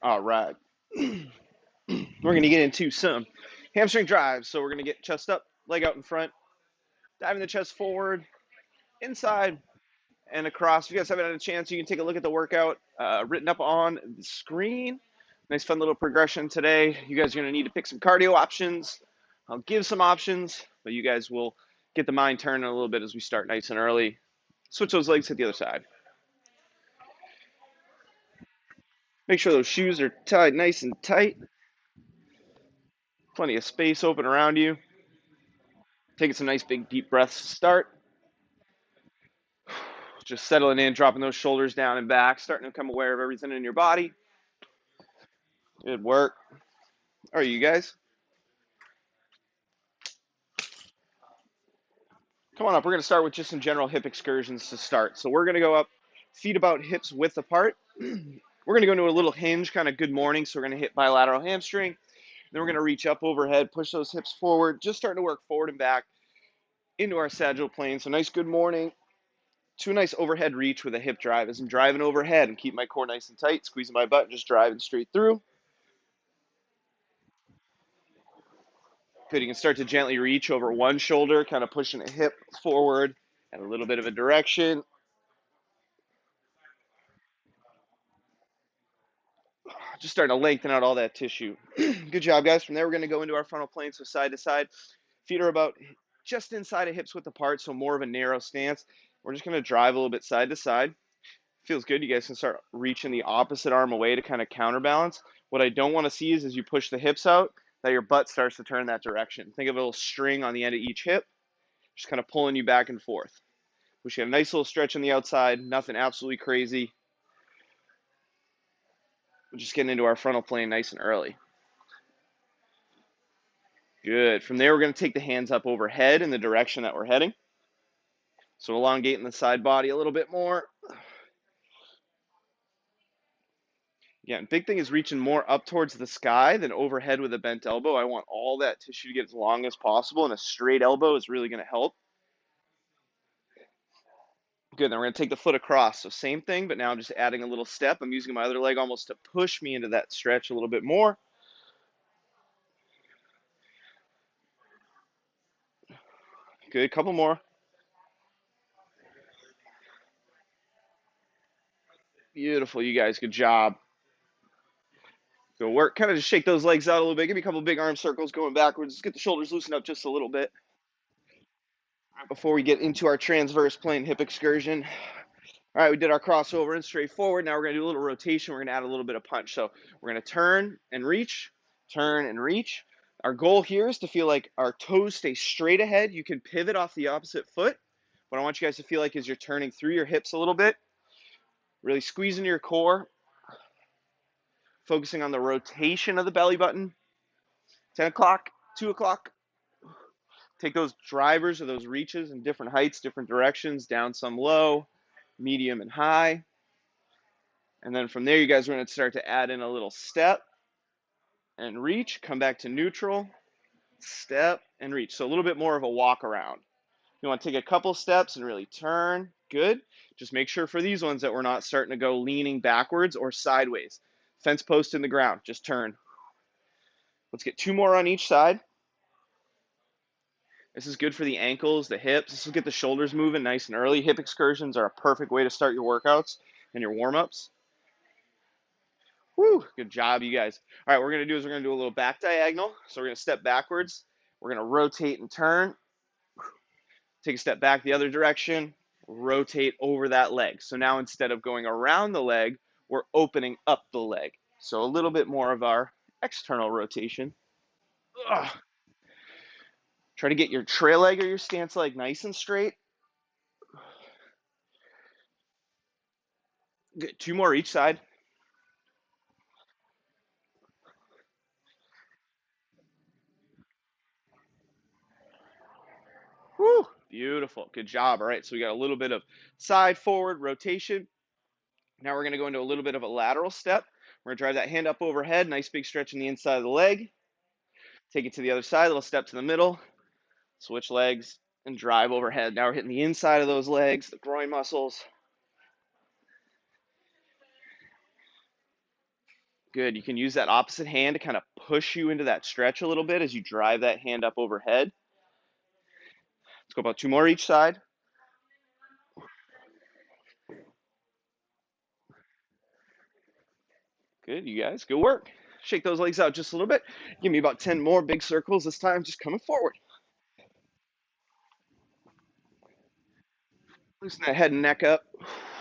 All right. We're going to get into some hamstring drives. So we're going to get chest up, leg out in front, diving the chest forward, inside, and across. If you guys haven't had a chance, you can take a look at the workout written up on the screen. Nice fun little progression today. You guys are going to need to pick some cardio options. I'll give some options, but you guys will get the mind turning a little bit as we start nice and early. Switch those legs to the other side. Make sure those shoes are tied nice and tight. Plenty of space open around you. Taking some nice big deep breaths to start. Just settling in, dropping those shoulders down and back, starting to become aware of everything in your body. Good work. All right, you guys. Come on up. We're going to start with just some general hip excursions to start. So we're going to go up, feet about hips width apart. We're going to go into a little hinge, kind of good morning. So we're going to hit bilateral hamstring. Then we're going to reach up overhead, push those hips forward, just starting to work forward and back into our sagittal plane. So nice good morning to a nice overhead reach with a hip drive. As I'm driving overhead and keep my core nice and tight, squeezing my butt, and just driving straight through. Good, you can start to gently reach over one shoulder, kind of pushing a hip forward and a little bit of a direction. Just starting to lengthen out all that tissue. Good job, guys. From there, we're going to go into our frontal plane, so side to side. Feet are about just inside of hips width apart, so more of a narrow stance. We're just going to drive a little bit side to side. Feels good. You guys can start reaching the opposite arm away to kind of counterbalance. What I don't want to see is as you push the hips out, that your butt starts to turn that direction. Think of a little string on the end of each hip, just kind of pulling you back and forth. We should have a nice little stretch on the outside, nothing absolutely crazy. We're just getting into our frontal plane nice and early. Good. From there, we're going to take the hands up overhead in the direction that we're heading. So elongating the side body a little bit more. Yeah, and big thing is reaching more up towards the sky than overhead with a bent elbow. I want all that tissue to get as long as possible, and a straight elbow is really going to help. Good, then we're going to take the foot across. So same thing, but now I'm just adding a little step. I'm using my other leg almost to push me into that stretch a little bit more. Good, couple more. Beautiful, you guys, good job. Good work. Kind of just shake those legs out a little bit. Give me a couple big arm circles going backwards. Just get the shoulders loosened up just a little bit before we get into our transverse plane hip excursion. All right, we did our crossover and straight forward. Now we're going to do a little rotation. We're going to add a little bit of punch. So we're going to turn and reach, turn and reach. Our goal here is to feel like our toes stay straight ahead. You can pivot off the opposite foot. What I want you guys to feel like is you're turning through your hips a little bit, really squeezing your core, focusing on the rotation of the belly button. 10 o'clock, 2 o'clock. Take those drivers or those reaches in different heights, different directions, down some low, medium and high. And then from there, you guys are going to start to add in a little step and reach, come back to neutral, step and reach. So a little bit more of a walk around. You want to take a couple steps and really turn. Good. Just make sure for these ones that we're not starting to go leaning backwards or sideways. Fence post in the ground. Just turn. Let's get 2 more on each side. This is good for the ankles, the hips. This will get the shoulders moving nice and early. Hip excursions are a perfect way to start your workouts and your warm-ups. Woo, good job, you guys. All right, what we're going to do is we're going to do a little back diagonal. So we're going to step backwards. We're going to rotate and turn. Take a step back the other direction. Rotate over that leg. So now instead of going around the leg, we're opening up the leg. So a little bit more of our external rotation. Ugh. Try to get your trail leg or your stance leg nice and straight. Good. 2 more each side. Woo, beautiful. Good job. All right, so we got a little bit of side forward rotation. Now we're going to go into a little bit of a lateral step. We're going to drive that hand up overhead. Nice big stretch in the inside of the leg. Take it to the other side. Little step to the middle. Switch legs and drive overhead. Now we're hitting the inside of those legs, the groin muscles. Good. You can use that opposite hand to kind of push you into that stretch a little bit as you drive that hand up overhead. Let's go about 2 more each side. Good, you guys. Good work. Shake those legs out just a little bit. Give me about 10 more big circles this time, just coming forward. Loosen that head and neck up.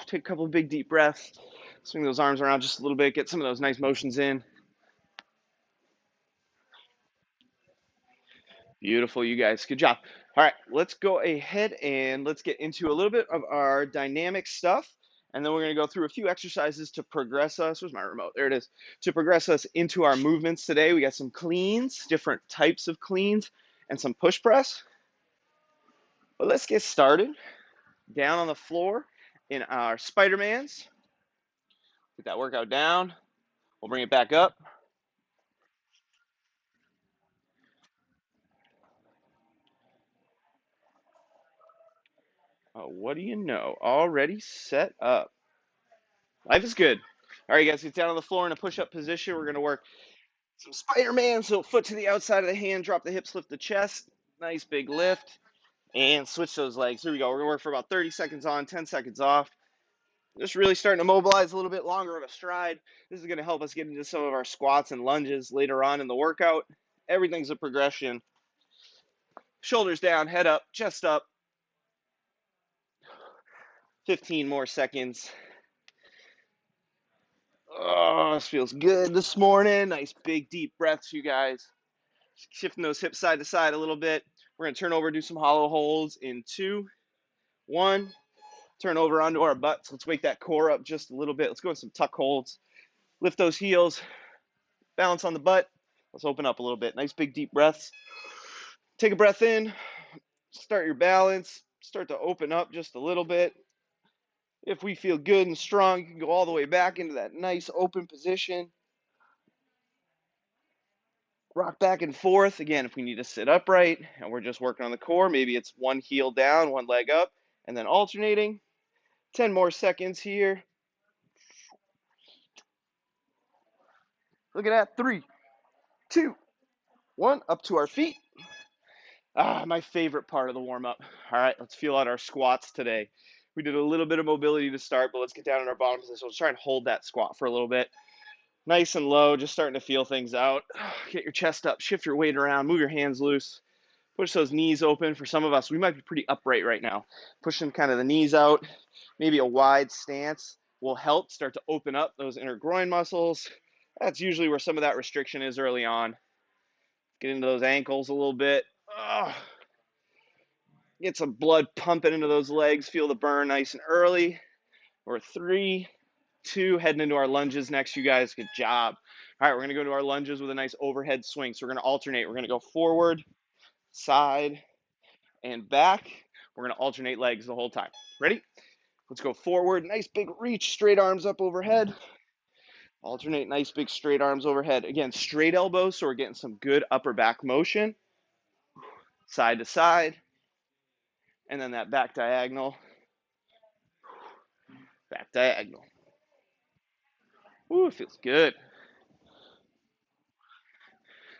Take a couple of big deep breaths. Swing those arms around just a little bit. Get some of those nice motions in. Beautiful, you guys. Good job. All right, let's go ahead and let's get into a little bit of our dynamic stuff. And then we're going to go through a few exercises to progress us. Where's my remote? There it is. To progress us into our movements today. We got some cleans, different types of cleans, and some push press. But let's get started. Down on the floor in our Spider-Mans. Get that workout down. We'll bring it back up. Oh, what do you know? Already set up. Life is good. All right, guys, get down on the floor in a push-up position. We're going to work some Spider-Man. So foot to the outside of the hand, drop the hips, lift the chest. Nice big lift. And switch those legs. Here we go. We're going to work for about 30 seconds on, 10 seconds off. Just really starting to mobilize a little bit longer of a stride. This is going to help us get into some of our squats and lunges later on in the workout. Everything's a progression. Shoulders down, head up, chest up. 15 more seconds. Oh, this feels good this morning. Nice big deep breaths, you guys. Shifting those hips side to side a little bit. We're going to turn over, do some hollow holds in 2, 1. Turn over onto our butts. Let's wake that core up just a little bit. Let's go in some tuck holds. Lift those heels. Balance on the butt. Let's open up a little bit. Nice big deep breaths. Take a breath in. Start your balance. Start to open up just a little bit. If we feel good and strong, you can go all the way back into that nice open position. Rock back and forth. Again, if we need to sit upright and we're just working on the core, maybe it's one heel down, one leg up, and then alternating. 10 more seconds here. Look at that. 3, 2, 1. Up to our feet. My favorite part of the warm-up. All right, let's feel out our squats today. We did a little bit of mobility to start, but let's get down in our bottom position. Let's try and hold that squat for a little bit. Nice and low, just starting to feel things out. Get your chest up, shift your weight around, move your hands loose. Push those knees open. For some of us, we might be pretty upright right now. Pushing kind of the knees out, maybe a wide stance will help start to open up those inner groin muscles. That's usually where some of that restriction is early on. Get into those ankles a little bit. Get some blood pumping into those legs. Feel the burn nice and early. We're 3, 2, heading into our lunges next, you guys. Good job. All right, we're going to go to our lunges with a nice overhead swing. So we're going to alternate. We're going to go forward, side, and back. We're going to alternate legs the whole time. Ready? Let's go forward. Nice big reach. Straight arms up overhead. Alternate. Nice big straight arms overhead. Again, straight elbows, so we're getting some good upper back motion. Side to side. And then that back diagonal. Back diagonal. Ooh, it feels good.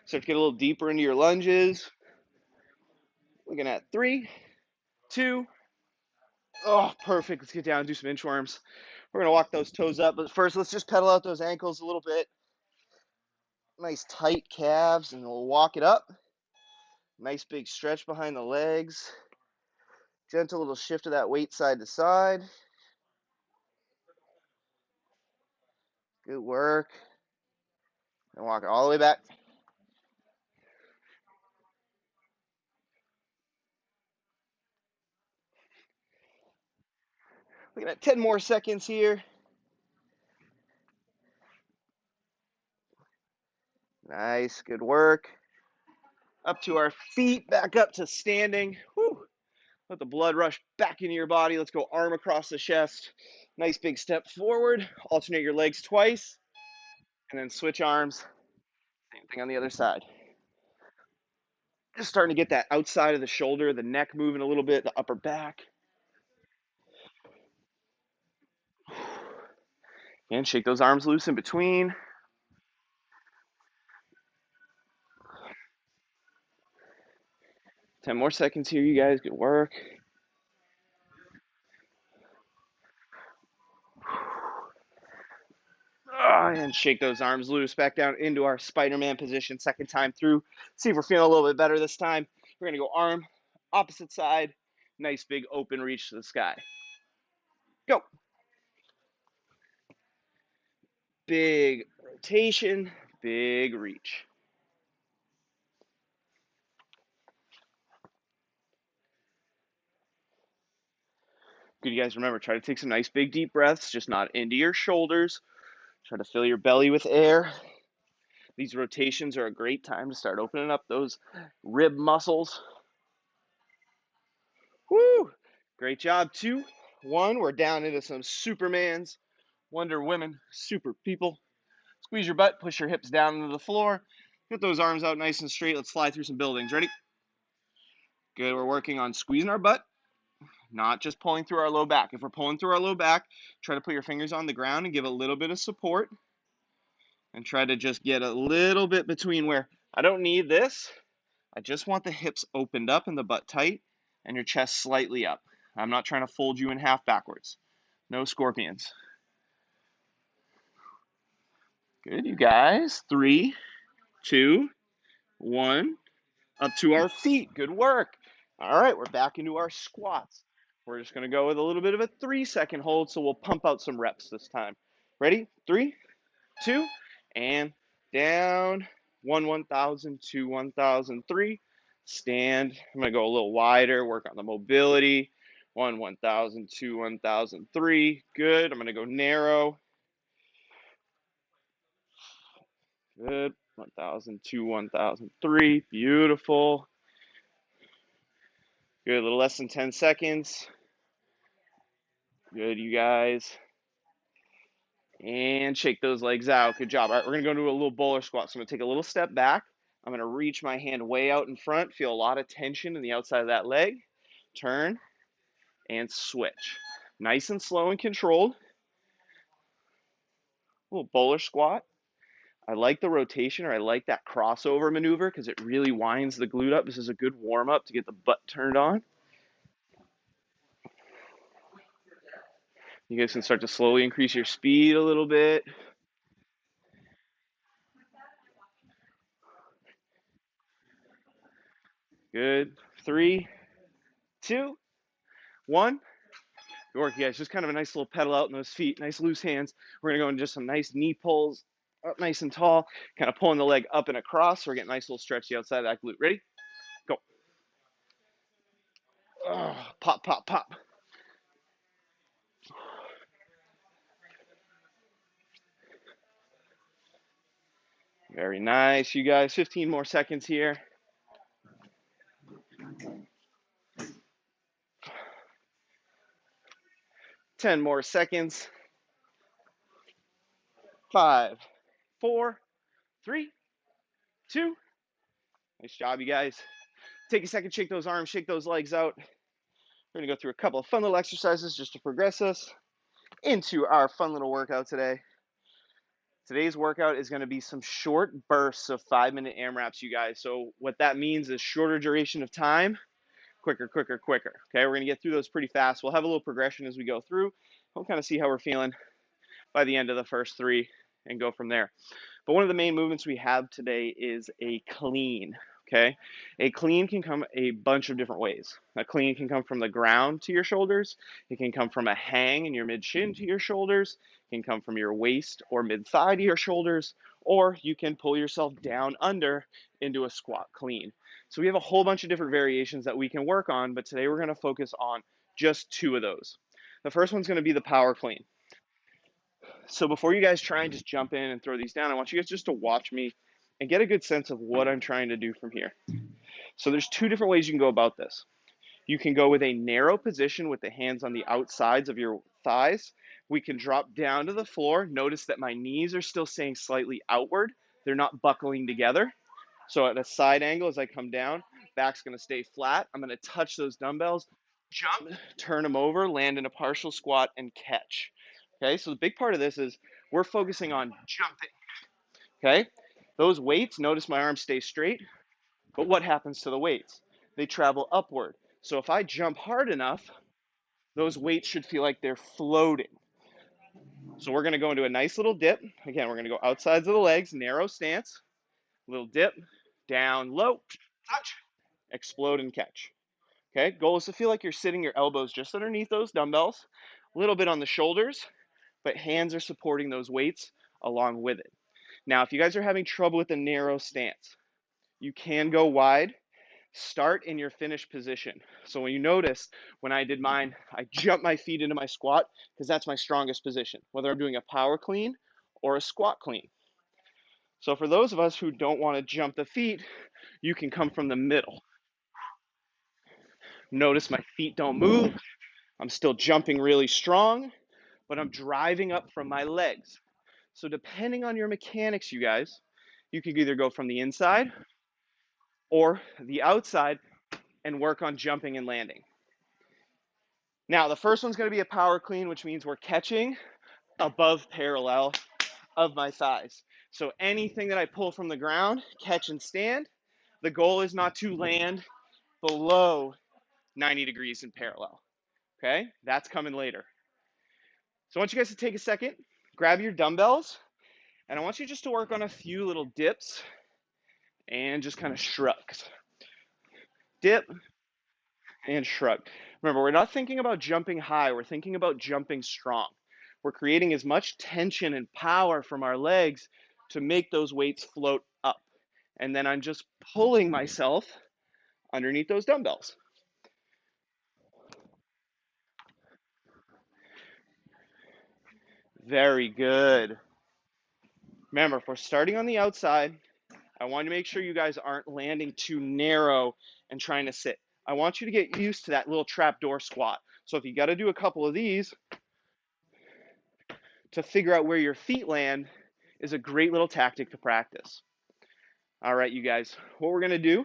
Start to get a little deeper into your lunges. Looking at 3, 2. Oh, perfect. Let's get down and do some inchworms. We're going to walk those toes up. But first, let's just pedal out those ankles a little bit. Nice tight calves, and we'll walk it up. Nice big stretch behind the legs. Gentle little shift of that weight side to side. Good work. And walk it all the way back. Looking at 10 more seconds here. Nice, good work. Up to our feet, back up to standing. Whew. Let the blood rush back into your body. Let's go arm across the chest. Nice big step forward. Alternate your legs twice. And then switch arms. Same thing on the other side. Just starting to get that outside of the shoulder, the neck moving a little bit, the upper back. And shake those arms loose in between. 10 more seconds here, you guys. Good work. And shake those arms loose. Back down into our Spider-Man position. Second time through. See if we're feeling a little bit better this time. We're going to go arm, opposite side. Nice big open reach to the sky. Go. Big rotation, big reach. Good, you guys remember, try to take some nice big deep breaths, just not into your shoulders. Try to fill your belly with air. These rotations are a great time to start opening up those rib muscles. Woo! Great job. 2, 1. We're down into some Supermans, Wonder Women, super people. Squeeze your butt, push your hips down into the floor. Get those arms out nice and straight. Let's fly through some buildings. Ready? Good. We're working on squeezing our butt, not just pulling through our low back. If we're pulling through our low back, try to put your fingers on the ground and give a little bit of support. And try to just get a little bit between where I don't need this. I just want the hips opened up and the butt tight and your chest slightly up. I'm not trying to fold you in half backwards. No scorpions. Good, you guys. 3, 2, 1. Up to our feet. Good work. All right, we're back into our squats. We're just going to go with a little bit of a 3-second hold, so we'll pump out some reps this time. Ready? 3, 2, and down. 1, 1,000, 2, 1,000, 3. Stand. I'm going to go a little wider, work on the mobility. 1, 1,000, 2, 1,000, 3. Good. I'm going to go narrow. Good. 1,000, 2, 1,000, 3. Beautiful. Good. A little less than 10 seconds. Good, you guys. And shake those legs out. Good job. All right, we're going to go into a little bowler squat. So I'm going to take a little step back. I'm going to reach my hand way out in front. Feel a lot of tension in the outside of that leg. Turn and switch. Nice and slow and controlled. A little bowler squat. I like the rotation, or I like that crossover maneuver because it really winds the glute up. This is a good warm up to get the butt turned on. You guys can start to slowly increase your speed a little bit. Good. 3, 2, 1. Good work, you guys. Just kind of a nice little pedal out in those feet. Nice loose hands. We're going to go into just some nice knee pulls up nice and tall. Kind of pulling the leg up and across. So we're getting a nice little stretch the outside of that glute. Ready? Go. Pop, pop, pop. Very nice, you guys. 15 more seconds here. 10 more seconds. 5, 4, 3, 2. Nice job, you guys. Take a second, shake those arms, shake those legs out. We're going to go through a couple of fun little exercises just to progress us into our fun little workout today. Today's workout is going to be some short bursts of 5-minute AMRAPs, you guys. So what that means is shorter duration of time, quicker, quicker, quicker. Okay, we're going to get through those pretty fast. We'll have a little progression as we go through. We'll kind of see how we're feeling by the end of the first 3 and go from there. But one of the main movements we have today is a clean. Okay, a clean can come a bunch of different ways. A clean can come from the ground to your shoulders. It can come from a hang in your mid shin to your shoulders. It can come from your waist or mid thigh to your shoulders, or you can pull yourself down under into a squat clean. So we have a whole bunch of different variations that we can work on, but today we're going to focus on just 2 of those. The first one's going to be the power clean. So before you guys try and just jump in and throw these down, I want you guys just to watch me and get a good sense of what I'm trying to do from here. So there's 2 different ways you can go about this. You can go with a narrow position with the hands on the outsides of your thighs. We can drop down to the floor. Notice that my knees are still staying slightly outward. They're not buckling together. So at a side angle as I come down, back's going to stay flat. I'm going to touch those dumbbells, jump, turn them over, land in a partial squat, and catch. Okay, so the big part of this is we're focusing on jumping. Okay, those weights, notice my arms stay straight, but what happens to the weights? they travel upward. So if I jump hard enough, those weights should feel like they're floating. So we're going to go into a nice little dip. Again, we're going to go outsides of the legs, narrow stance, little dip, down, low, touch, explode and catch. Okay, goal is to feel like you're sitting your elbows just underneath those dumbbells, a little bit on the shoulders, but hands are supporting those weights along with it. Now, if you guys are having trouble with the narrow stance, you can go wide. Start in your finished position. So when you notice, when I did mine, I jumped my feet into my squat because that's my strongest position, whether I'm doing a power clean or a squat clean. So for those of us who don't want to jump the feet, you can come from the middle. Notice my feet don't move. I'm still jumping really strong, but I'm driving up from my legs. So depending on your mechanics, you guys, you can either go from the inside or the outside and work on jumping and landing. Now, the first one's going to be a power clean, which means we're catching above parallel of my thighs. So anything that I pull from the ground, catch and stand. The goal is not to land below 90 degrees in parallel. Okay? That's coming later. So I want you guys to take a second, grab your dumbbells, and I want you just to work on a few little dips and just kind of shrugs. Dip and shrug. Remember, we're not thinking about jumping high, we're thinking about jumping strong. We're creating as much tension and power from our legs to make those weights float up. And then I'm just pulling myself underneath those dumbbells. Very good. Remember, if we're starting on the outside, I want to make sure you guys aren't landing too narrow and trying to sit. I want you to get used to that little trapdoor squat. So if you got to do a couple of these to figure out where your feet land is a great little tactic to practice. All right, you guys, what we're going to do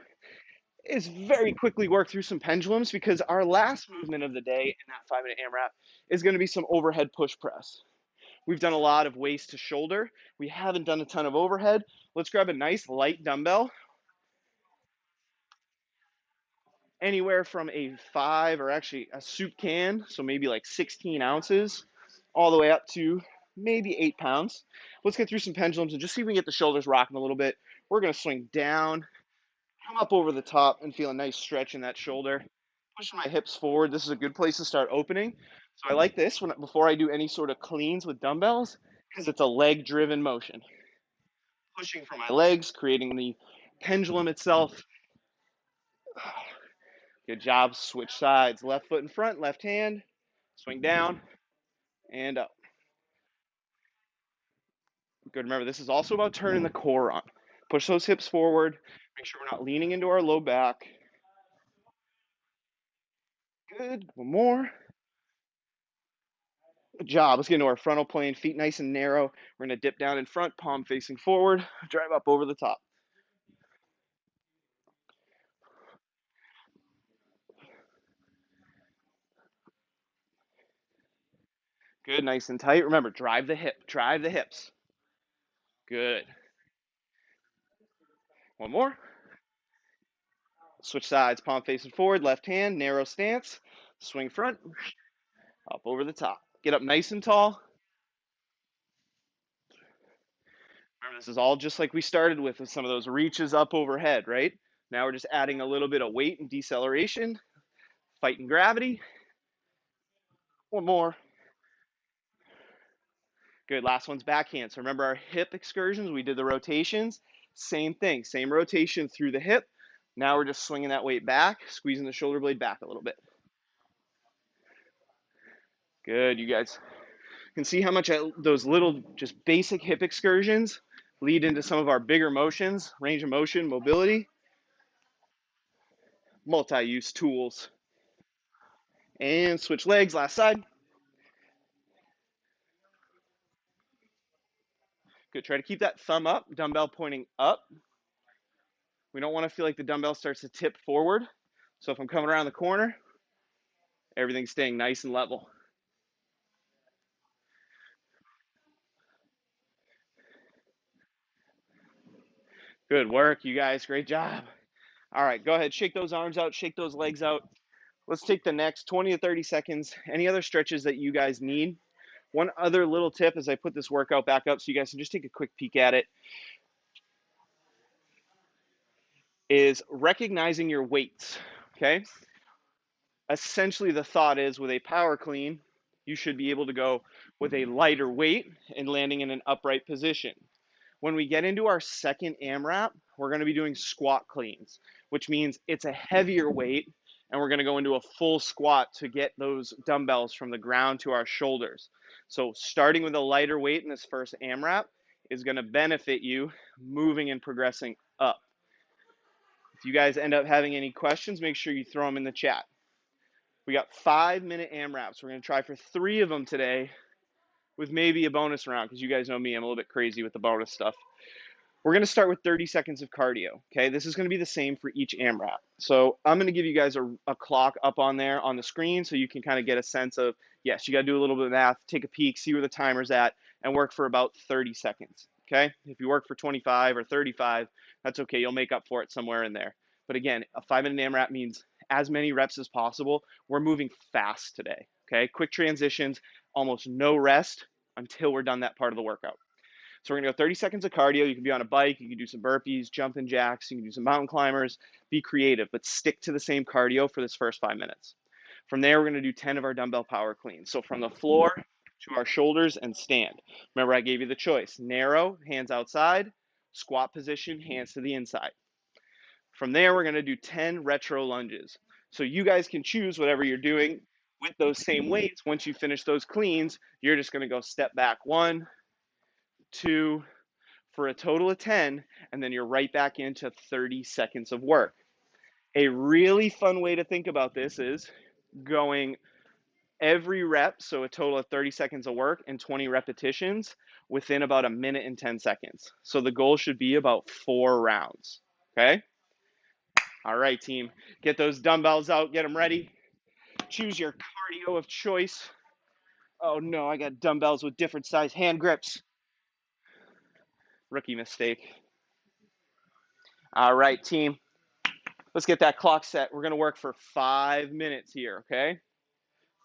is very quickly work through some pendulums because our last movement of the day in that 5-minute AMRAP is going to be some overhead push press. We've done a lot of waist to shoulder. We haven't done a ton of overhead. Let's grab a nice light dumbbell, anywhere from a 5 or actually a soup can, so maybe like 16 ounces, all the way up to maybe 8 pounds. Let's get through some pendulums and just see if we can get the shoulders rocking a little bit. We're going to swing down, come up over the top and feel a nice stretch in that shoulder. Push my hips forward. This is a good place to start opening. So I like this before I do any sort of cleans with dumbbells because it's a leg driven motion. Pushing from my legs, creating the pendulum itself. Good job. Switch sides. Left foot in front, left hand. Swing down and up. Good. Remember, this is also about turning the core on. Push those hips forward. Make sure we're not leaning into our low back. Good. One more. Good job. Let's get into our frontal plane. Feet nice and narrow. We're going to dip down in front, palm facing forward. Drive up over the top. Good. Nice and tight. Remember, drive the hip. Drive the hips. Good. One more. Switch sides. Palm facing forward. Left hand. Narrow stance. Swing front. Up over the top. Get up nice and tall. Remember, this is all just like we started with some of those reaches up overhead, right? Now we're just adding a little bit of weight and deceleration, fighting gravity. One more. Good. Last one's backhand. So remember our hip excursions, we did the rotations. Same thing, same rotation through the hip. Now we're just swinging that weight back, squeezing the shoulder blade back a little bit. Good, you guys. You can see how much those little just basic hip excursions lead into some of our bigger motions, range of motion, mobility, multi-use tools. And switch legs, last side. Good. Try to keep that thumb up, dumbbell pointing up. We don't want to feel like the dumbbell starts to tip forward. So if I'm coming around the corner, everything's staying nice and level. Good work, you guys. Great job. All right, go ahead. Shake those arms out, shake those legs out. Let's take the next 20 to 30 seconds. Any other stretches that you guys need? One other little tip as I put this workout back up so you guys can just take a quick peek at it is recognizing your weights, okay? Essentially, the thought is with a power clean, you should be able to go with a lighter weight and landing in an upright position. When we get into our second AMRAP, we're going to be doing squat cleans, which means it's a heavier weight, and we're going to go into a full squat to get those dumbbells from the ground to our shoulders. So starting with a lighter weight in this first AMRAP is going to benefit you moving and progressing up. If you guys end up having any questions, make sure you throw them in the chat. We got 5-minute AMRAPs. We're going to try for 3 of them today with maybe a bonus round because you guys know me, I'm a little bit crazy with the bonus stuff. We're going to start with 30 seconds of cardio, okay? This is going to be the same for each AMRAP. So I'm going to give you guys a clock up on there on the screen so you can kind of get a sense of, yes, you got to do a little bit of math, take a peek, see where the timer's at, and work for about 30 seconds, okay? If you work for 25 or 35, that's okay. You'll make up for it somewhere in there. But again, a 5-minute AMRAP means as many reps as possible. We're moving fast today, okay? Quick transitions, almost no rest until we're done that part of the workout. So we're going to go 30 seconds of cardio. You can be on a bike. You can do some burpees, jumping jacks. You can do some mountain climbers. Be creative, but stick to the same cardio for this first 5 minutes. From there, we're going to do 10 of our dumbbell power cleans. So from the floor to our shoulders and stand. Remember, I gave you the choice. Narrow, hands outside. Squat position, hands to the inside. From there, we're going to do 10 retro lunges. So you guys can choose whatever you're doing with those same weights. Once you finish those cleans, you're just going to go step back 1, 2, for a total of 10, and then you're right back into 30 seconds of work. A really fun way to think about this is going every rep, so a total of 30 seconds of work and 20 repetitions within about a minute and 10 seconds. So the goal should be about 4 rounds, okay? All right, team, get those dumbbells out, get them ready. Choose your cardio of choice. Oh no, I got dumbbells with different size hand grips. Rookie mistake. All right, team. Let's get that clock set. We're going to work for 5 minutes here, okay?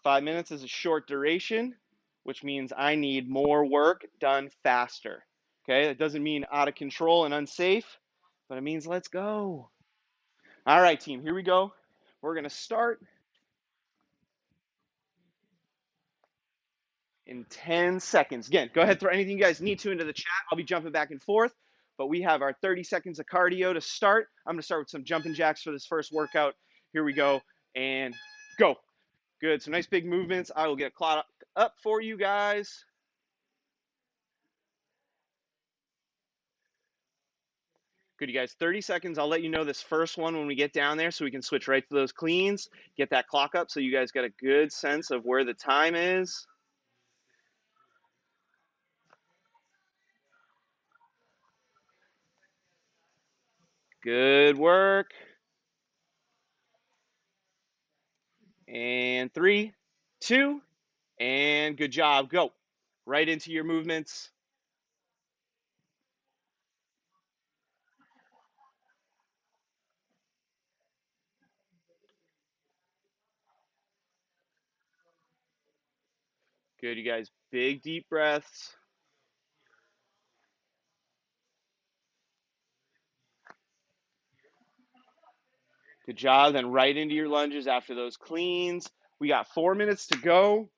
5 minutes is a short duration, which means I need more work done faster, okay? That doesn't mean out of control and unsafe, but it means let's go. All right, team, here we go. We're going to start in 10 seconds. Again, go ahead, throw anything you guys need to into the chat. I'll be jumping back and forth, but we have our 30 seconds of cardio to start. I'm going to start with some jumping jacks for this first workout. Here we go, and go. Good, some nice big movements. I will get a clock up for you guys. Good, you guys, 30 seconds. I'll let you know this first one when we get down there so we can switch right to those cleans. Get that clock up so you guys get a good sense of where the time is. Good work. And 3, 2, and good job. Go. Right into your movements. Good, you guys. Big deep breaths. Good job. Then right into your lunges after those cleans. We got 4 minutes to go.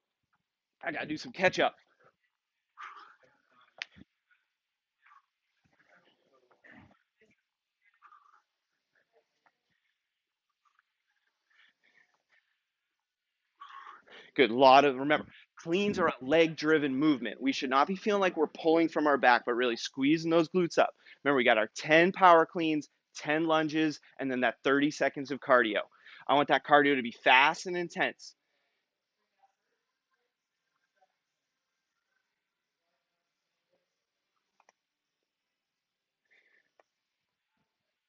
I got to do some catch up. Good. Remember, cleans are a leg driven movement. We should not be feeling like we're pulling from our back, but really squeezing those glutes up. Remember, we got our 10 power cleans, 10 lunges, and then that 30 seconds of cardio. I want that cardio to be fast and intense.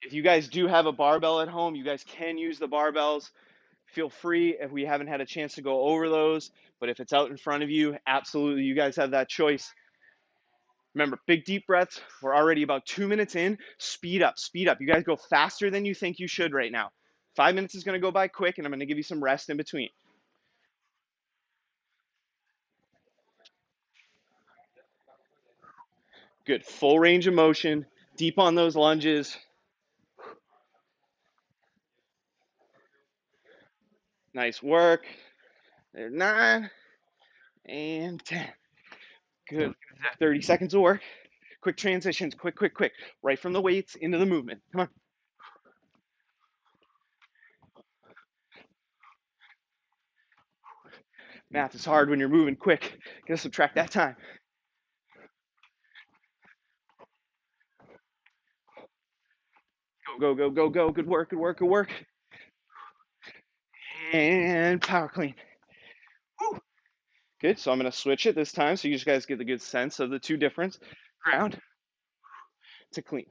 If you guys do have a barbell at home, you guys can use the barbells. Feel free if we haven't had a chance to go over those, but if it's out in front of you, absolutely, you guys have that choice. Remember, big deep breaths. We're already about 2 minutes in. Speed up, speed up. You guys go faster than you think you should right now. 5 minutes is going to go by quick, and I'm going to give you some rest in between. Good. Full range of motion. Deep on those lunges. Nice work. There's 9 and 10. Good. 30 seconds of work. Quick transitions. Quick, quick, quick. Right from the weights into the movement. Come on. Math is hard when you're moving quick. Gotta subtract that time. Go, go, go, go, go. Good work, good work, good work. And power clean. Woo. Good. So I'm going to switch it this time so you guys get the good sense of the two difference. Ground to clean.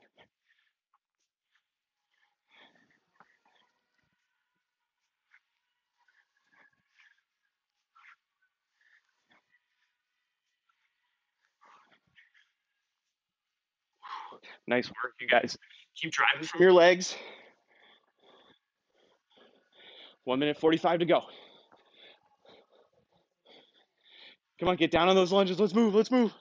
Nice work, you guys. Keep driving from your legs. 1 minute 45 to go. Come on, get down on those lunges. Let's move, let's move.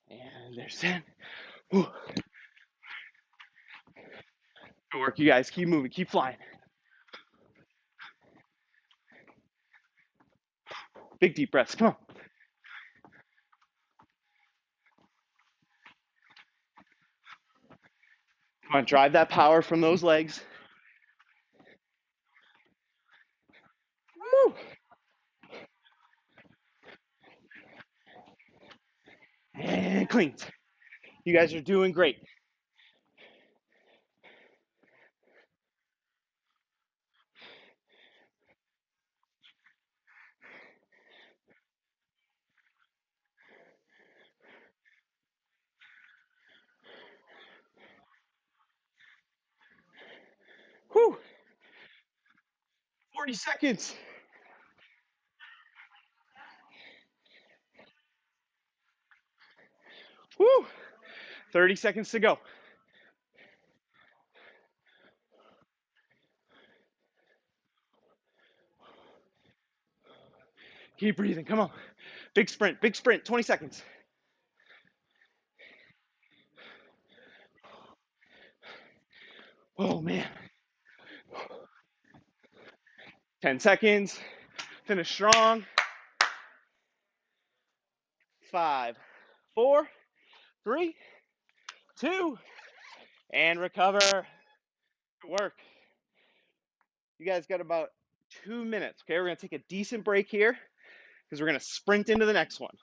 And there's 10. Whew. Good work, you guys. Keep moving, keep flying. Big deep breaths. Come on. Come on, drive that power from those legs. Woo. And cleans. You guys are doing great. Whew. 40 seconds. Woo. 30 seconds to go. Keep breathing. Come on. Big sprint, 20 seconds. Oh, man. 10 seconds. Finish strong. 5, 4, 3, 2, and recover. Good work. You guys got about 2 minutes. Okay, we're going to take a decent break here because we're going to sprint into the next one.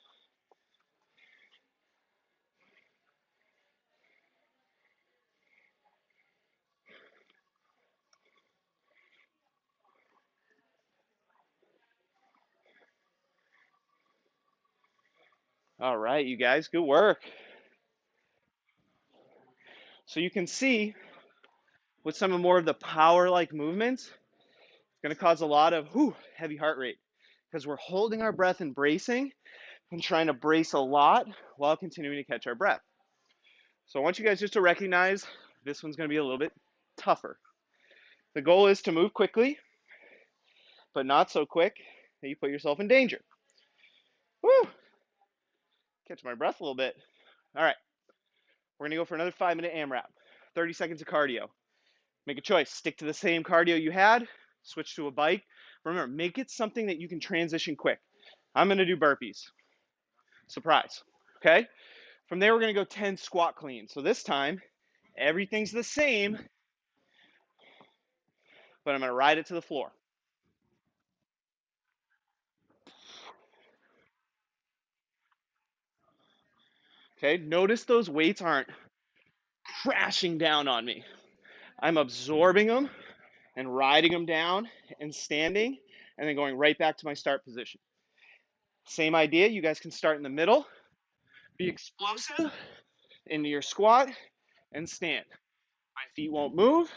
All right, you guys, good work. So you can see with some more of the power-like movements, it's going to cause a lot of heavy heart rate because we're holding our breath and bracing and trying to brace a lot while continuing to catch our breath. So I want you guys just to recognize this one's going to be a little bit tougher. The goal is to move quickly, but not so quick that you put yourself in danger. Woo! Catch my breath a little bit. All right, we're going to go for another 5-minute AMRAP. 30 seconds of cardio. Make a choice. Stick to the same cardio you had. Switch to a bike. Remember, make it something that you can transition quick. I'm going to do burpees. Surprise. Okay? From there, we're going to go 10 squat cleans. So this time, everything's the same, but I'm going to ride it to the floor. Okay? Notice those weights aren't crashing down on me. I'm absorbing them and riding them down and standing and then going right back to my start position. Same idea. You guys can start in the middle, be explosive into your squat, and stand. My feet won't move,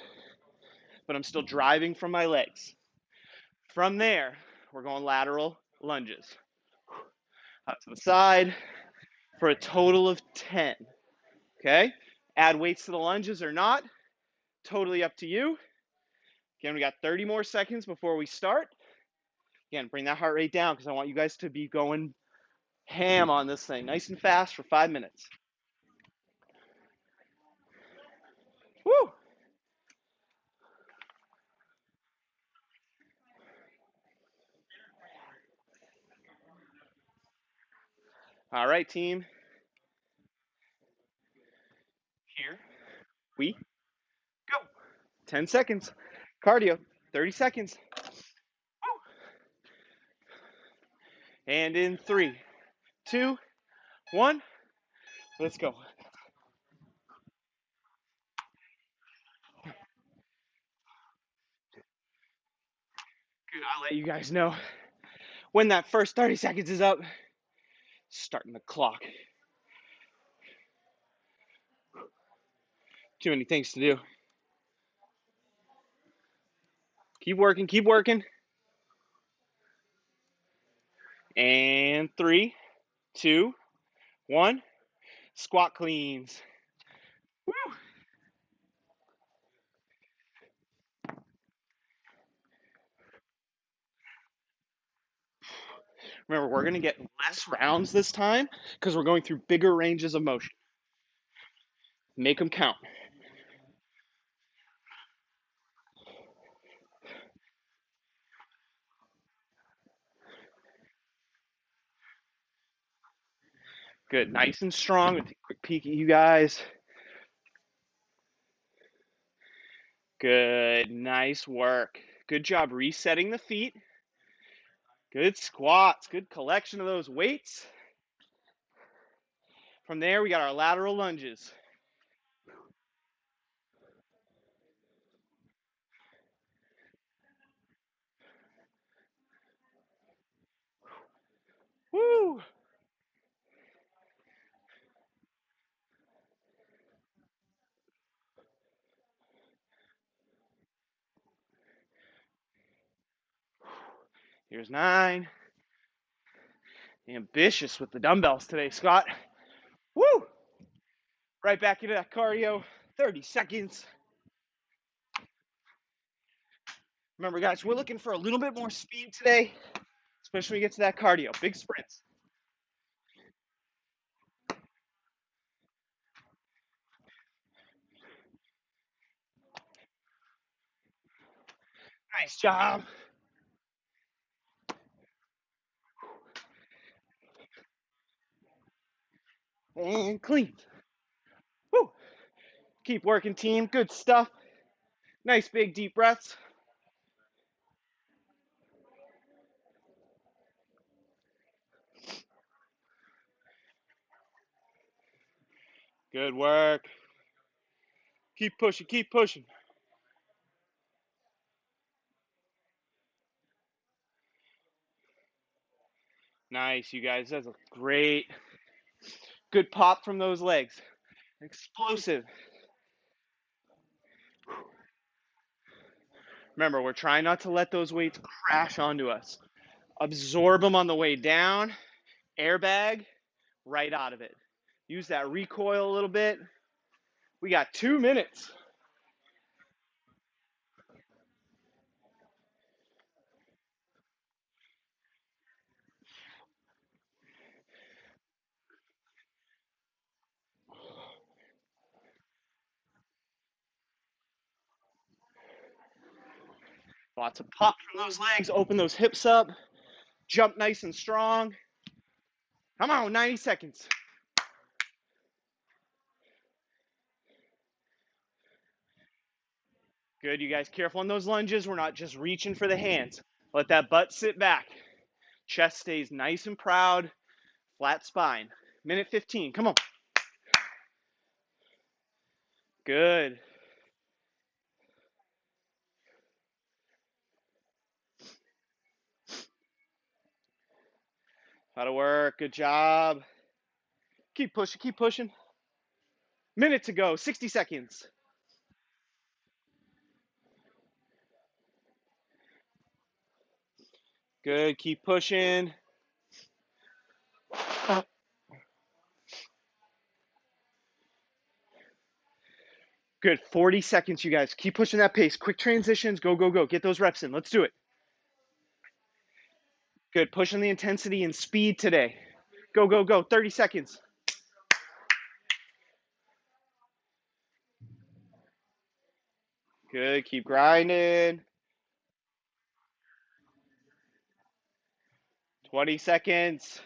but I'm still driving from my legs. From there, we're going lateral lunges. Out to the side for a total of 10. Okay? Add weights to the lunges or not. Totally up to you. Again, we got 30 more seconds before we start. Again, bring that heart rate down because I want you guys to be going ham on this thing. Nice and fast for 5 minutes. Woo! All right, team. Here we go. 10 seconds. Cardio. 30 seconds. Woo! And in 3, 2, 1. Let's go. Good. I'll let you guys know when that first 30 seconds is up. Starting the clock. Too many things to do. Keep working, keep working. And 3, 2, 1. Squat cleans. Woo! Remember, we're going to get less rounds this time because we're going through bigger ranges of motion. Make them count. Good. Nice and strong. Take a quick peek at you guys. Good. Nice work. Good job resetting the feet. Good squats. Good collection of those weights. From there, we got our lateral lunges. Woo! Here's 9. Ambitious with the dumbbells today, Scott. Woo! Right back into that cardio. 30 seconds. Remember, guys, we're looking for a little bit more speed today, especially when we get to that cardio. Big sprints. Nice job. And clean. Woo! Keep working, team. Good stuff. Nice big deep breaths. Good work. Keep pushing, keep pushing. Nice, you guys. That's a great, good pop from those legs. Explosive. Remember, we're trying not to let those weights crash onto us. Absorb them on the way down. Airbag right out of it. Use that recoil a little bit. We got 2 minutes. Lots of pop from those legs. Open those hips up. Jump nice and strong. Come on, 90 seconds. Good, you guys. Careful on those lunges. We're not just reaching for the hands. Let that butt sit back. Chest stays nice and proud. Flat spine. Minute 15. Come on. Good. That'll work. Good job. Keep pushing. Keep pushing. Minute to go. 60 seconds. Good, keep pushing. Good, 40 seconds, you guys. Keep pushing that pace. Quick transitions, go, go, go. Get those reps in. Let's do it. Good, pushing the intensity and speed today. Go, go, go, 30 seconds. Good, keep grinding. 20 seconds.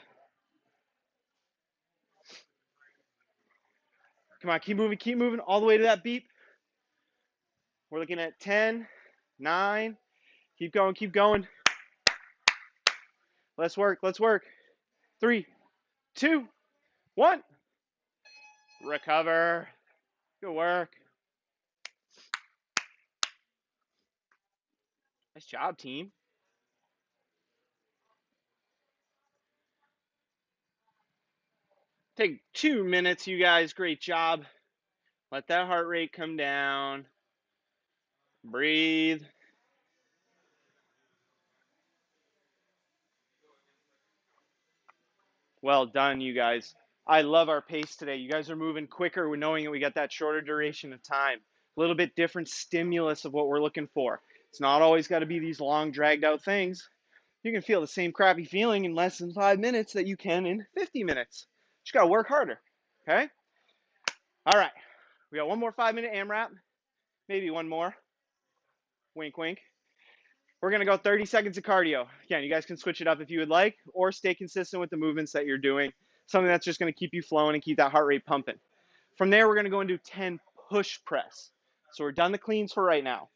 Come on, keep moving all the way to that beep. We're looking at 10, 9. Keep going, keep going. Let's work, let's work. 3, 2, 1. Recover. Good work. Nice job, team. Take 2 minutes, you guys. Great job. Let that heart rate come down. Breathe. Well done, you guys. I love our pace today. You guys are moving quicker. We're knowing that we got that shorter duration of time. A little bit different stimulus of what we're looking for. It's not always got to be these long, dragged out things. You can feel the same crappy feeling in less than 5 minutes that you can in 50 minutes. Just got to work harder. Okay? All right. We got one more 5-minute AMRAP. Maybe one more. Wink, wink. We're going to go 30 seconds of cardio. Again, you guys can switch it up if you would like, or stay consistent with the movements that you're doing. Something that's just going to keep you flowing and keep that heart rate pumping. From there, we're going to go and do 10 push press. So we're done the cleans for right now.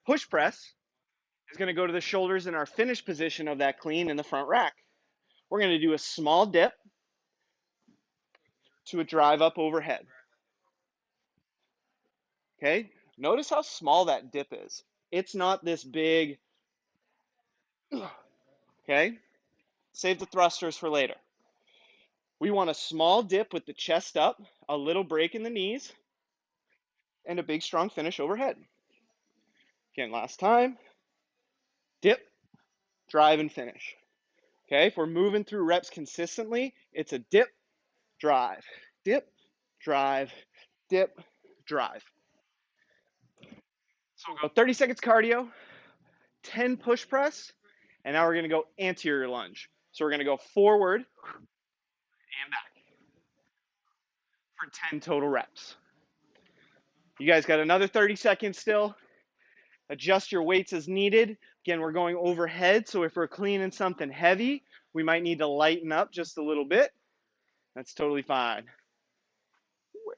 Push press is going to go to the shoulders in our finish position of that clean in the front rack. We're going to do a small dip to a drive up overhead. Okay? Notice how small that dip is. It's not this big. Okay? Save the thrusters for later. We want a small dip with the chest up, a little break in the knees, and a big strong finish overhead. Again, last time. Dip, drive, and finish. Okay, if we're moving through reps consistently, it's a dip, drive, dip, drive, dip, drive. So we'll go 30 seconds cardio, 10 push press, and now we're going to go anterior lunge. So we're going to go forward and back for 10 total reps. You guys got another 30 seconds still. Adjust your weights as needed. Again, we're going overhead, so if we're cleaning something heavy, we might need to lighten up just a little bit. That's totally fine.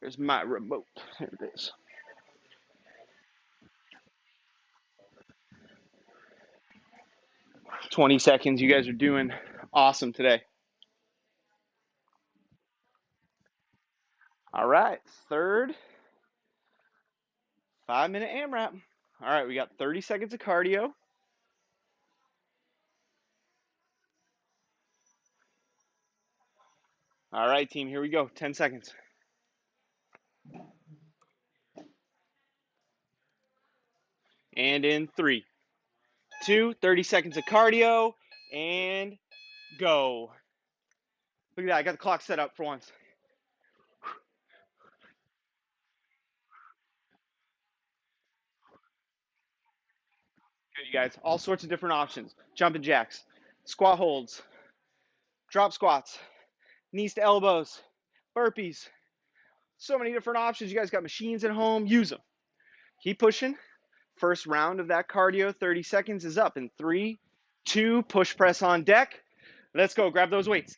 Where's my remote? There it is. "20 seconds. You guys are doing awesome today. All right, third 5-minute AMRAP. All right, we got 30 seconds of cardio. All right, team, here we go. 10 seconds. And in 3, 2, 30 seconds of cardio, and go. Look at that, I got the clock set up for once. Good, you guys. All sorts of different options. Jumping jacks, squat holds, drop squats, knees to elbows, burpees. So many different options. You guys got machines at home. Use them. Keep pushing. First round of that cardio, 30 seconds is up in 3, 2, push press on deck. Let's go. Grab those weights.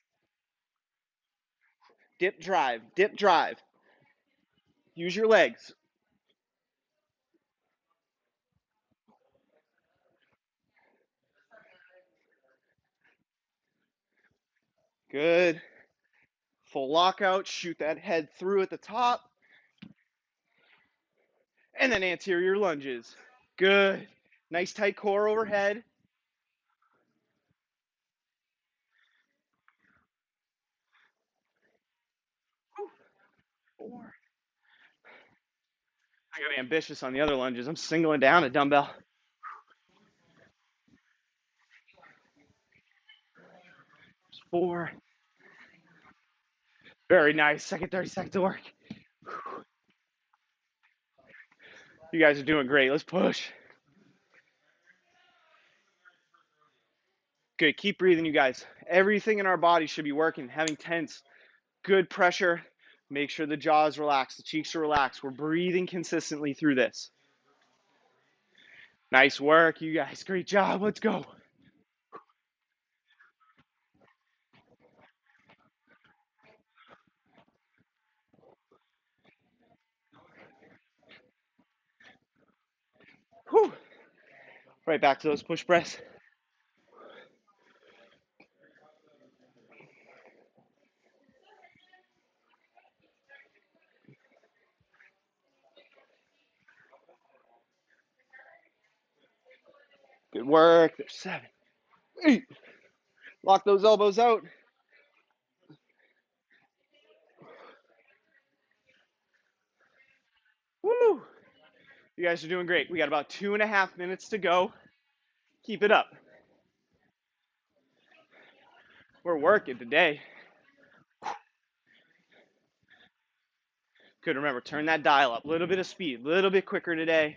Dip, drive. Dip, drive. Use your legs. Good. Full lockout. Shoot that head through at the top. And then anterior lunges. Good. Nice tight core overhead. 4. I gotta be ambitious on the other lunges. I'm singling down a dumbbell. 4. Very nice. Second 30 seconds of work. You guys are doing great. Let's push. Good. Keep breathing, you guys. Everything in our body should be working, having tense, good pressure. Make sure the jaw is relaxed, the cheeks are relaxed. We're breathing consistently through this. Nice work, you guys. Great job. Let's go. Whew. Right back to those push press. Good work. There's 7, 8. Lock those elbows out. Woo! You guys are doing great. We got about 2.5 minutes to go. Keep it up. We're working today. Good. Remember, turn that dial up. A little bit of speed, a little bit quicker today.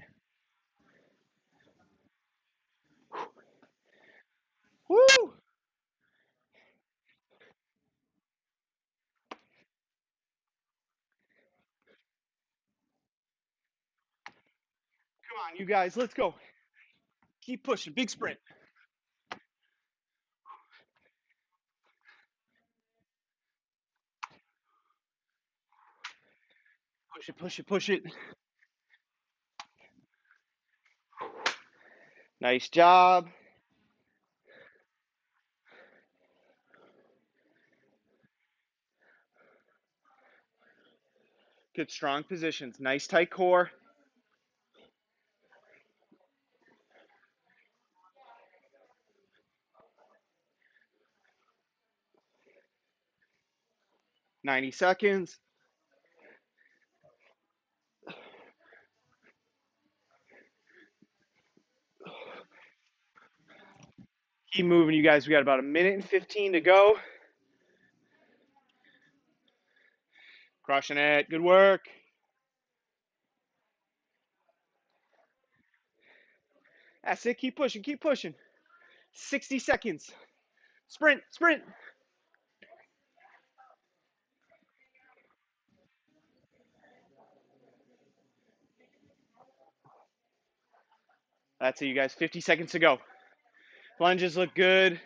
Woo! Come on, you guys. Let's go. Keep pushing. Big sprint. Push it, push it, push it. Nice job. Good strong positions. Nice tight core. $90. Keep moving, you guys. We got about 1:15 to go. Crushing it. Good work. That's it. Keep pushing. Keep pushing. 60 seconds. Sprint. Sprint. That's it, you guys. 50 seconds to go. Lunges look good.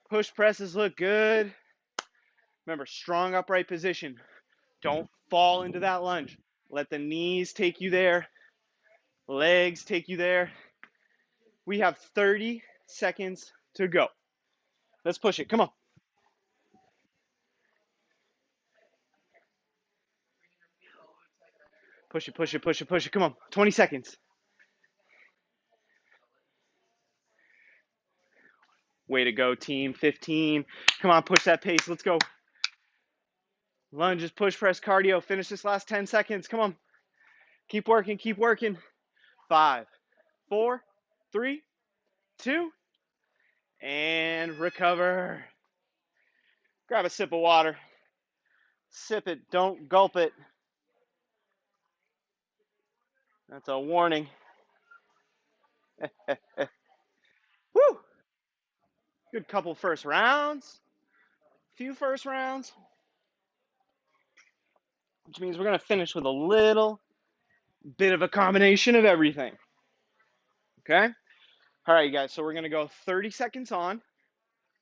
Push presses look good. Remember, strong upright position. Don't fall into that lunge. Let the knees take you there. Legs take you there. We have 30 seconds to go. Let's push it. Come on. Push it, push it, push it, push it. Come on. 20 seconds. Way to go, team. 15. Come on, push that pace. Let's go. Lunges, push, press, cardio. Finish this last 10 seconds. Come on. Keep working, keep working. 5, 4, 3, 2, and recover. Grab a sip of water. Sip it, don't gulp it. That's a warning. Woo! Good couple first rounds. Few first rounds. Which means we're going to finish with a little bit of a combination of everything. Okay? All right, you guys. So we're going to go 30 seconds on,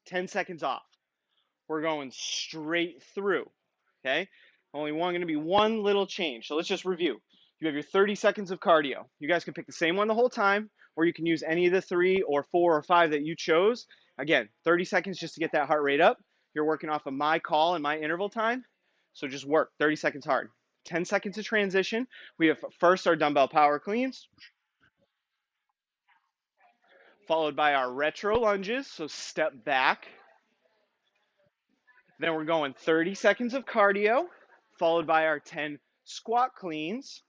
10 seconds off. We're going straight through. Okay? Only going to be one little change. So let's just review. You have your 30 seconds of cardio. You guys can pick the same one the whole time, or you can use any of the 3 or 4 or 5 that you chose. Again, 30 seconds just to get that heart rate up. You're working off of my call and my interval time. So just work 30 seconds hard. 10 seconds of transition. We have first our dumbbell power cleans, followed by our retro lunges. So step back. Then we're going 30 seconds of cardio, followed by our 10 squat cleans,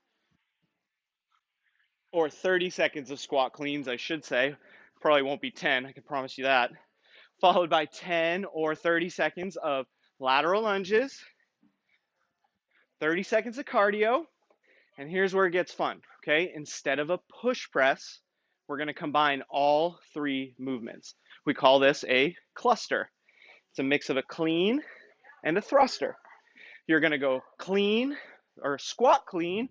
or 30 seconds of squat cleans, I should say. Probably won't be 10, I can promise you that. followed by 10 or 30 seconds of lateral lunges, 30 seconds of cardio, and here's where it gets fun, okay? Instead of a push press, we're gonna combine all three movements. We call this a cluster. It's a mix of a clean and a thruster. You're gonna go clean or squat clean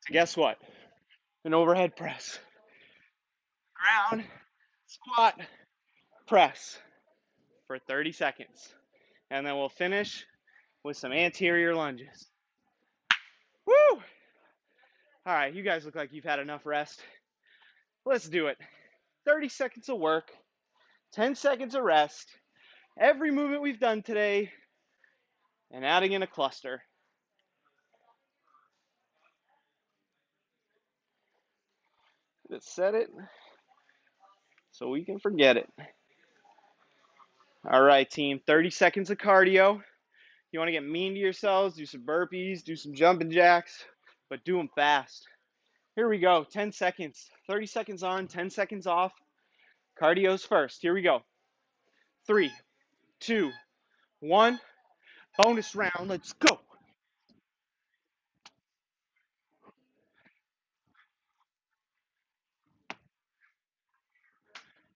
to guess what? An overhead press. Ground, squat, press for 30 seconds. And then we'll finish with some anterior lunges. Woo! All right, you guys look like you've had enough rest. Let's do it. 30 seconds of work, 10 seconds of rest, every movement we've done today, and adding in a cluster. Let's set it so we can forget it. All right, team, 30 seconds of cardio. You want to get mean to yourselves, do some burpees, do some jumping jacks, but do them fast. Here we go, 10 seconds, 30 seconds on, 10 seconds off. Cardio's first. Here we go. 3, 2, 1. Bonus round. Let's go.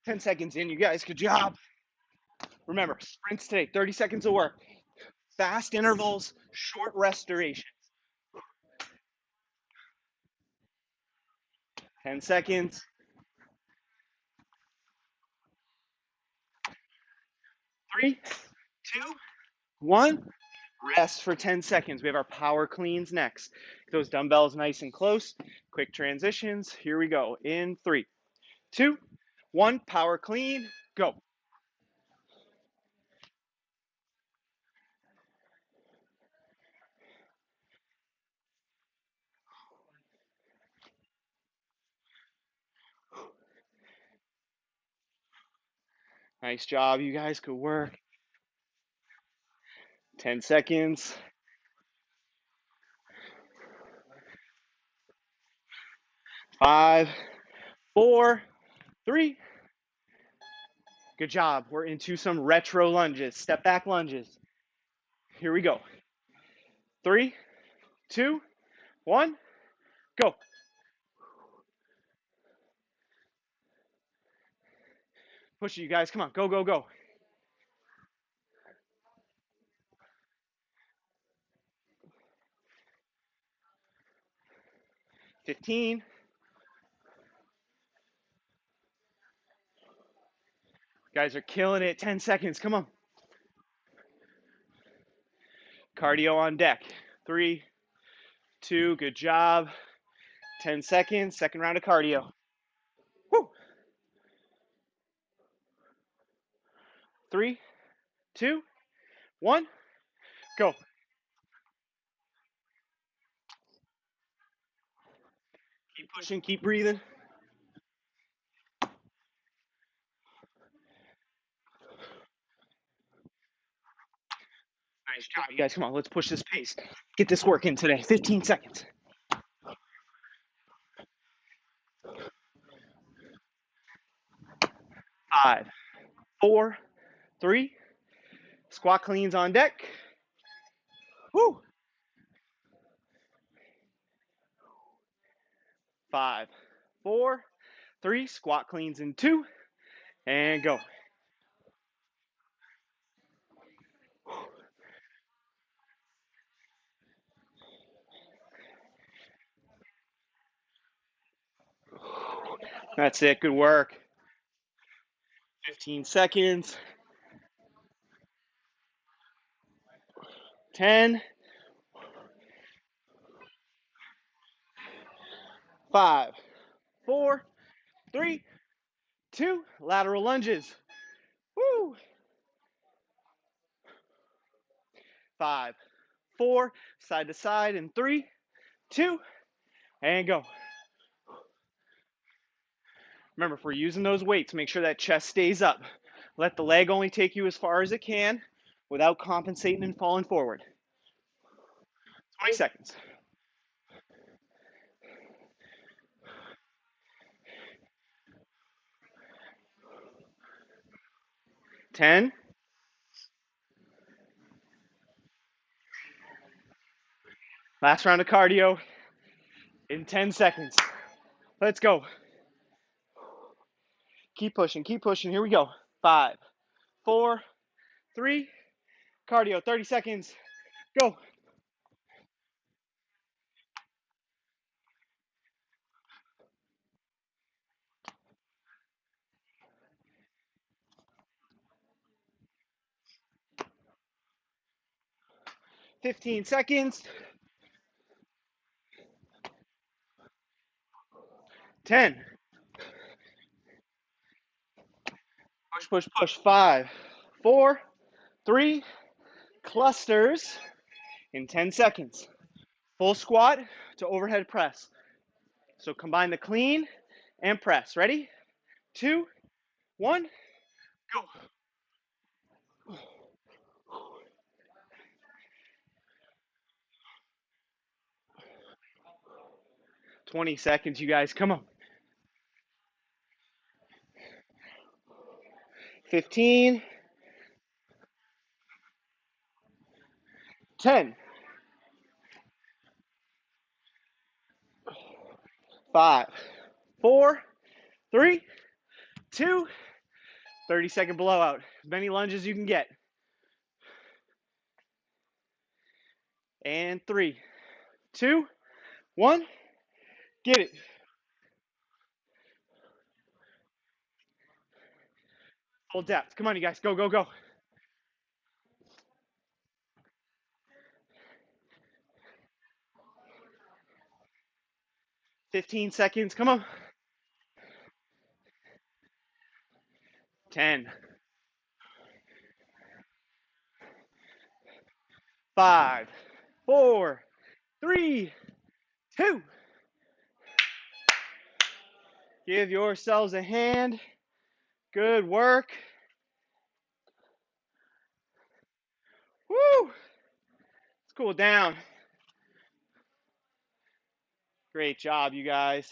10 seconds in, you guys. Good job. Remember, sprints today, 30 seconds of work. Fast intervals, short restoration. 10 seconds. 3, 2, 1. Rest for 10 seconds. We have our power cleans next. Those dumbbells nice and close. Quick transitions. Here we go. In 3, 2, 1. Power clean. Go. Nice job. You guys could work. 10 seconds. 5, 4, 3. Good job. We're into some retro lunges, step back lunges. Here we go. 3, 2, 1, go. Push it, you guys. Come on. Go, go, go. 15. Guys are killing it. 10 seconds. Come on. Cardio on deck. 3, 2. Good job. 10 seconds. Second round of cardio. Woo. 3, 2, 1, go. Keep pushing. Keep breathing. Nice job, you guys. Come on. Let's push this pace. Get this work in today. 15 seconds. 5, 4, 3. Squat cleans on deck. Woo. 5, 4, 3. Squat cleans in 2. And go. That's it. Good work. 15 seconds. 10. 5, 4, 3, 2. Lateral lunges. Woo. 5, 4. Side to side in 3, 2. And go. Remember, if we're using those weights, make sure that chest stays up. Let the leg only take you as far as it can without compensating and falling forward. 20 seconds. 10. Last round of cardio in 10 seconds. Let's go. Keep pushing, keep pushing. Here we go. 5, 4, 3, cardio, 30 seconds. Go. 15 seconds. 10. Push, push, push. 5, 4, 3, clusters in 10 seconds. Full squat to overhead press. So combine the clean and press. Ready? 2, 1, go. 20 seconds, you guys. Come on. 15, 10, 5, 4, 3, 2, 30-second blowout. As many lunges as you can get. And 3, 2, 1, get it. Full depth. Come on, you guys. Go, go, go. 15 seconds. Come on. 10, 5, 4, 3, 2. Give yourselves a hand. Good work. Woo! Let's cool down. Great job, you guys.